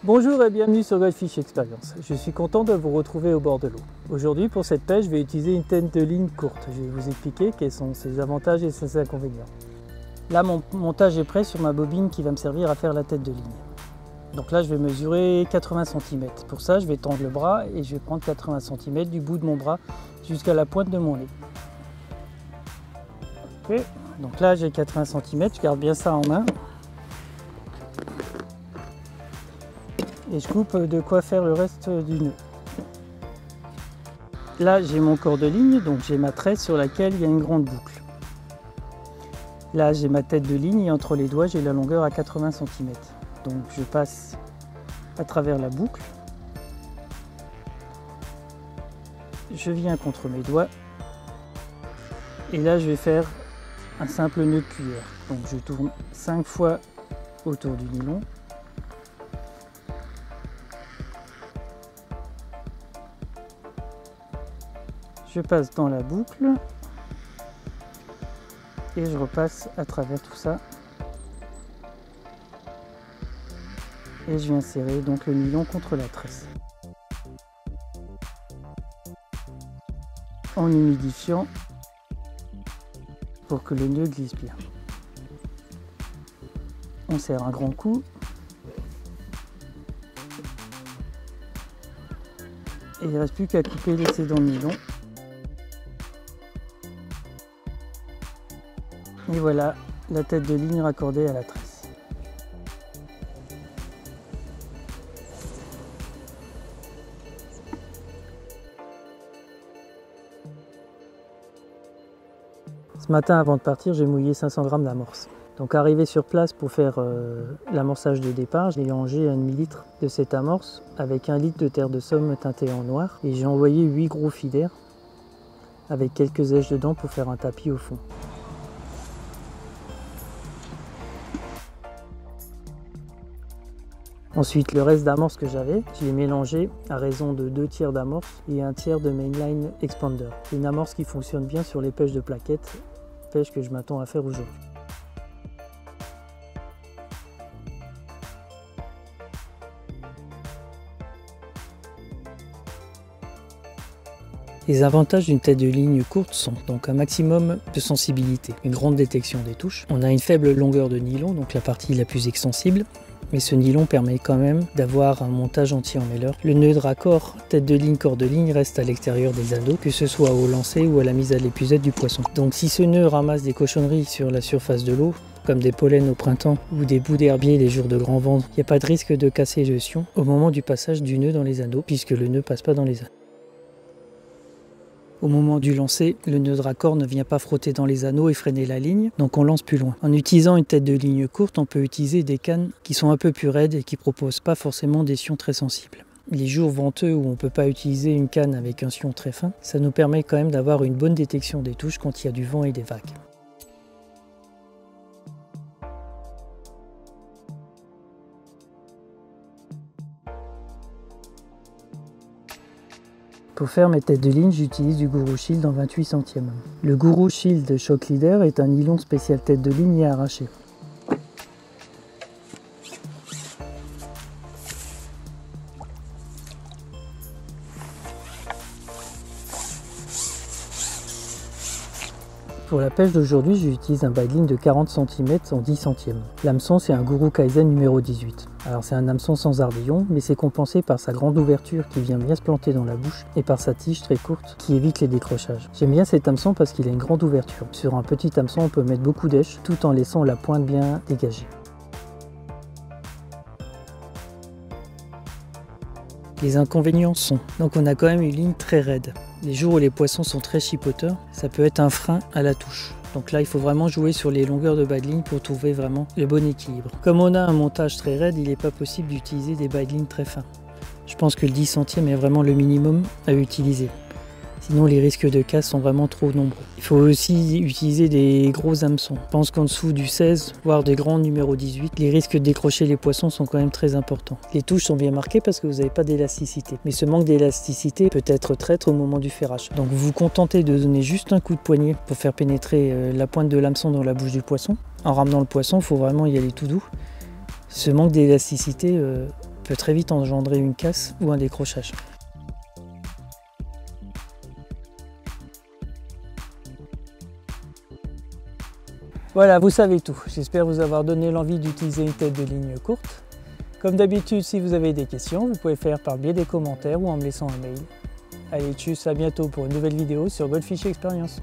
Bonjour et bienvenue sur Goldfish Experience. Je suis content de vous retrouver au bord de l'eau. Aujourd'hui pour cette pêche, je vais utiliser une tête de ligne courte. Je vais vous expliquer quels sont ses avantages et ses inconvénients. Là mon montage est prêt sur ma bobine qui va me servir à faire la tête de ligne. Donc là je vais mesurer 80 cm. Pour ça je vais tendre le bras et je vais prendre 80 cm du bout de mon bras jusqu'à la pointe de mon nez. Ok. Donc là j'ai 80 cm, je garde bien ça en main. Et je coupe de quoi faire le reste du nœud. Là j'ai mon corps de ligne, donc j'ai ma tresse sur laquelle il y a une grande boucle. Là j'ai ma tête de ligne et entre les doigts j'ai la longueur à 80 cm. Donc je passe à travers la boucle. Je viens contre mes doigts. Et là je vais faire un simple nœud de cuillère. Donc je tourne 5 fois autour du nylon. Je passe dans la boucle et je repasse à travers tout ça et je viens serrer donc le nylon contre la tresse en humidifiant pour que le nœud glisse bien. On serre un grand coup et il ne reste plus qu'à couper l'excédent de nylon. Et voilà la tête de ligne raccordée à la tresse. Ce matin avant de partir, j'ai mouillé 500 g d'amorce. Donc arrivé sur place pour faire l'amorçage de départ, j'ai mélangé un demi-litre de cette amorce avec 1 litre de terre de somme teintée en noir et j'ai envoyé 8 gros filaires avec quelques èches dedans pour faire un tapis au fond. Ensuite, le reste d'amorce que j'avais, je l'ai mélangé à raison de 2 tiers d'amorce et 1 tiers de mainline expander. C'est une amorce qui fonctionne bien sur les pêches de plaquettes, pêche que je m'attends à faire aujourd'hui. Les avantages d'une tête de ligne courte sont donc un maximum de sensibilité, une grande détection des touches. On a une faible longueur de nylon, donc la partie la plus extensible. Mais ce nylon permet quand même d'avoir un montage anti-emmêleur. Le nœud de raccord tête de ligne corps de ligne reste à l'extérieur des anneaux, que ce soit au lancer ou à la mise à l'épuisette du poisson. Donc si ce nœud ramasse des cochonneries sur la surface de l'eau, comme des pollens au printemps ou des bouts d'herbier les jours de grand vent, il n'y a pas de risque de casser le sion au moment du passage du nœud dans les anneaux, puisque le nœud passe pas dans les anneaux. Au moment du lancer, le nœud de raccord ne vient pas frotter dans les anneaux et freiner la ligne, donc on lance plus loin. En utilisant une tête de ligne courte, on peut utiliser des cannes qui sont un peu plus raides et qui ne proposent pas forcément des sions très sensibles. Les jours venteux où on ne peut pas utiliser une canne avec un sion très fin, ça nous permet quand même d'avoir une bonne détection des touches quand il y a du vent et des vagues. Pour faire mes têtes de ligne, j'utilise du Guru Shield en 28 centièmes. Le Guru Shield Shock Leader est un nylon spécial tête de ligne et arraché. Pour la pêche d'aujourd'hui, j'utilise un bite line de 40 cm en 10 centièmes. L'hameçon, c'est un Guru Kaizen numéro 18. Alors c'est un hameçon sans ardillon, mais c'est compensé par sa grande ouverture qui vient bien se planter dans la bouche et par sa tige très courte qui évite les décrochages. J'aime bien cet hameçon parce qu'il a une grande ouverture. Sur un petit hameçon, on peut mettre beaucoup d'èches tout en laissant la pointe bien dégagée. Les inconvénients sont, donc on a quand même une ligne très raide. Les jours où les poissons sont très chipoteurs, ça peut être un frein à la touche. Donc là, il faut vraiment jouer sur les longueurs de bas de ligne pour trouver vraiment le bon équilibre. Comme on a un montage très raide, il n'est pas possible d'utiliser des bas de ligne très fins. Je pense que le 10 centième est vraiment le minimum à utiliser. Sinon, les risques de casse sont vraiment trop nombreux. Il faut aussi utiliser des gros hameçons. Je pense qu'en dessous du 16, voire des grands numéro 18, les risques de décrocher les poissons sont quand même très importants. Les touches sont bien marquées parce que vous n'avez pas d'élasticité. Mais ce manque d'élasticité peut être traître au moment du ferrage. Donc vous vous contentez de donner juste un coup de poignet pour faire pénétrer la pointe de l'hameçon dans la bouche du poisson. En ramenant le poisson, il faut vraiment y aller tout doux. Ce manque d'élasticité peut très vite engendrer une casse ou un décrochage. Voilà, vous savez tout. J'espère vous avoir donné l'envie d'utiliser une tête de ligne courte. Comme d'habitude, si vous avez des questions, vous pouvez faire par biais des commentaires ou en me laissant un mail. Allez, tchuss, à bientôt pour une nouvelle vidéo sur Goldfish Experience.